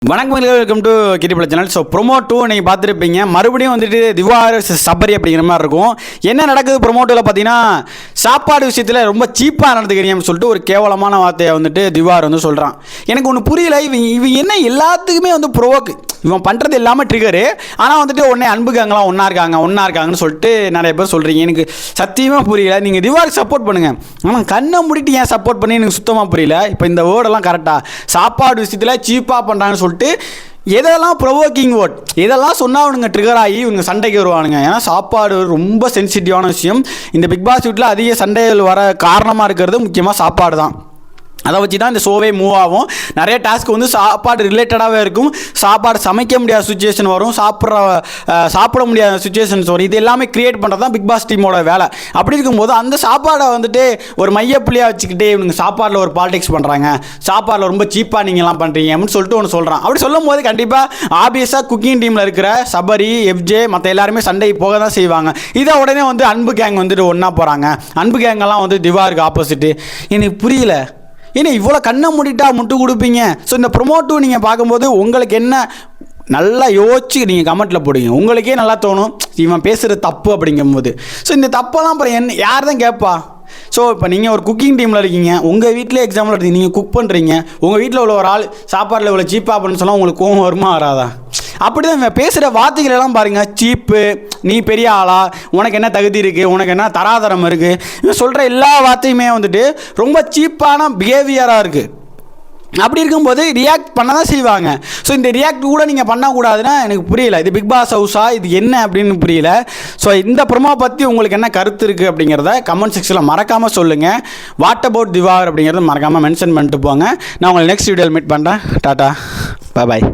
வணக்கம், welcome to கிரிபிள் சேனல். ஸோ ப்ரொமோ 2 நீங்கள் பார்த்துருப்பீங்க. மறுபடியும் வந்துட்டு திவார் சபரி அப்படிங்கிற மாதிரி இருக்கும். என்ன நடக்குது ப்ரொமோ 2ல பார்த்தீங்கன்னா, சாப்பாடு விஷயத்தில் ரொம்ப சீப்பாக நடந்துக்கிறீங்கன்னு சொல்லிட்டு ஒரு கேவலமான வார்த்தையை வந்துட்டு திவார் வந்து சொல்கிறான். எனக்கு ஒன்று புரியல, இவன் என்ன எல்லாத்துக்குமே வந்து ப்ரோவோக்கு, இவன் பண்ணுறது எல்லாமே ட்ரிகரு. ஆனால் வந்துட்டு உடனே அன்புக்காங்களாம் ஒன்றா இருக்காங்கன்னு சொல்லிட்டு நிறைய பேர் சொல்கிறீங்க. எனக்கு சத்தியமாக புரியல. நீங்கள் திவாருக்கு சப்போர்ட் பண்ணுங்கள், ஆனால் கண்ணை முடிட்டு ஏன் சப்போர்ட் பண்ணி எனக்கு சுத்தமாக புரியல. இப்போ இந்த வேர்டெல்லாம் கரெக்டாக சாப்பாடு விஷயத்தில் சீப்பாக பண்ணுறாங்கன்னு சொல்லிட்டு எதெல்லாம் ப்ரொவோக்கிங் வேர்ட், இதெல்லாம் சொன்னால் அவனுங்க ட்ரிகர் ஆகி இவங்க சண்டைக்கு வருவானுங்க. ஏன்னா சாப்பாடு ரொம்ப சென்சிட்டிவான விஷயம். இந்த பிக் பாஸ் வீட்டில் அதிக சண்டைகள் வர காரணமாக இருக்கிறது முக்கியமாக சாப்பாடு தான். அதை வச்சு தான் இந்த ஷோவே மூவ் ஆகும். நிறைய டாஸ்க் வந்து சாப்பாடு ரிலேட்டடாகவே இருக்கும். சாப்பாடு சமைக்க முடியாத சுச்சுவேஷன் வரும், சாப்பிட முடியாத சுச்சுவேஷன்ஸ் வரும். இது எல்லாமே கிரியேட் பண்ணுறது தான் பிக் பாஸ் டீமோட வேலை. அப்படி இருக்கும்போது அந்த சாப்பாடை வந்துட்டு ஒரு மையப்புள்ளியாக வச்சுக்கிட்டே இவங்க சாப்பாடில் ஒரு பாலிடிக்ஸ் பண்ணுறாங்க, சாப்பாடில் ரொம்ப சீப்பாக நீங்கள்லாம் பண்ணுறீங்க அப்படின்னு சொல்லிட்டு ஒன்று சொல்கிறான். அப்படி சொல்லும் போது கண்டிப்பாக ஆப்வியஸாக குக்கிங் டீமில் இருக்கிற சபரி, எஃப்ஜே மற்ற எல்லாருமே சண்டை போக தான் செய்வாங்க. இதை உடனே வந்து அன்பு கேங் வந்துட்டு ஒன்றா போகிறாங்க. அன்பு கேங்கெல்லாம் வந்து திவாருக்கு ஆப்போசிட்டு. எனக்கு புரியல, ஏன்னா இவ்வளோ கண்ணை மூடிட்டா முட்டு கொடுப்பீங்க. ஸோ இந்த ப்ரொமோ 2 நீங்கள் பார்க்கும்போது உங்களுக்கு என்ன நல்லா யோசிச்சு நீங்கள் கமெண்ட்டில் போடுங்க. உங்களுக்கே நல்லா தோணும் இவன் பேசுகிறது தப்பு அப்படிங்கும்போது. ஸோ இந்த தப்பெல்லாம் அப்புறம் என்ன யார் தான் கேட்பா? ஸோ இப்போ நீங்கள் ஒரு குக்கிங் டீமில் இருக்கீங்க, உங்கள் வீட்டிலே எக்ஸாம்பிள் எடுத்து நீங்கள் குக் பண்ணுறீங்க, உங்கள் வீட்டில் உள்ள ஒரு ஆள் சாப்பாட்டில் இவ்வளோ சீப்பாக அப்படின்னு சொன்னால் உங்களுக்கு கோவம் வருமா வராதா? அப்படி தான் இவன் பேசுகிற வார்த்தைகள் எல்லாம் பாருங்கள், சீப்பு, நீ பெரிய ஆளா, உனக்கு என்ன தகுதி இருக்குது, உனக்கு என்ன தராதரம் இருக்குது, இவன் சொல்கிற எல்லா வார்த்தையுமே வந்துட்டு ரொம்ப சீப்பான பிஹேவியராக இருக்குது. அப்படி இருக்கும்போது ரியாக்ட் பண்ண தான் செய்வாங்க. ஸோ இந்த ரியாக்ட் கூட நீங்கள் பண்ணக்கூடாதுன்னா எனக்கு புரியல. இது பிக் பாஸ் ஹவுஸா, இது என்ன அப்படின்னு புரியல. ஸோ இந்த ப்ரோமோ பற்றி உங்களுக்கு என்ன கருத்து இருக்குது அப்படிங்கிறத கமெண்ட் செக்ஷனில் மறக்காமல் சொல்லுங்கள். வாட் அபவுட் திவார் அப்படிங்கிறத மறக்காமல் மென்ஷன் பண்ணிட்டு போங்க. நான் உங்களை நெக்ஸ்ட் வீடியோவில் மீட் பண்ணுறேன். டாட்டா, பாய்.